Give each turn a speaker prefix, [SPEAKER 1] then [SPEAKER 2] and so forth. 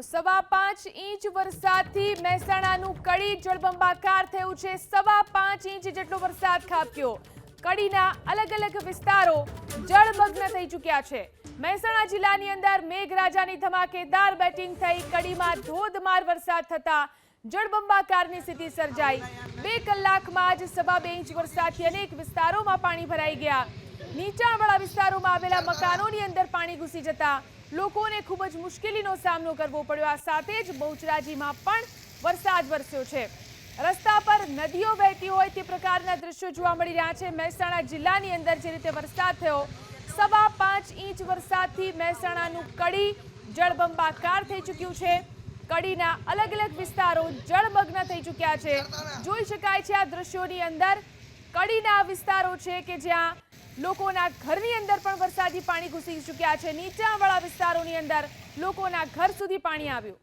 [SPEAKER 1] તો 5.5 ઇંચ વરસાદથી મહેસાણાનું કડી જળબંબાકાર થયું છે। 5.5 ઇંચ જેટલો વરસાદ ખાબક્યો। કડીના અલગ અલગ વિસ્તારો જળમગ્ન થઈ ચૂક્યા છે। મહેસાણા જિલ્લાની અંદર મેઘરાજાની ધમાકેદાર બેટિંગ થઈ। કડીમાં ધોધમાર વરસાદ થતા જળબંબાકારની સ્થિતિ સર્જાઈ। 2 કલાકમાં જ 2.5 ઇંચ વરસાદથી અનેક વિસ્તારોમાં પાણી ભરાઈ ગયા। નીચાણવાળા વિસ્તારોમાં આવેલા મકાનોની અંદર પાણી ઘૂસી જતા લોકોને ખૂબ જ મુશ્કેલીનો સામનો કરવો પડ્યો। આ સાથે જ બહુચરાજીમાં પણ વરસાદ વરસ્યો છે। રસ્તા પર નદીઓ વહેતી હોય તે પ્રકારના દ્રશ્યો જોવા મળી રહ્યા છે। મહેસાણા જિલ્લાની અંદર જે રીતે વરસાદ થયો, 5.5 ઇંચ વરસાદથી મહેસાણાનું કડી જળબંબાકાર થઈ ચૂક્યું છે। કડીના અલગ અલગ વિસ્તારો જળમગ્ન થઈ ચૂક્યા છે। જોઈ શકાય છે આ દ્રશ્યોની અંદર કડીના વિસ્તારો છે કે જ્યાં લોકોના ઘરની અંદર પણ વરસાદી પાણી ઘૂસી ચૂક્યા છે। નીચાણવાળા વિસ્તારોની અંદર લોકોના ઘર સુધી પાણી આવ્યું।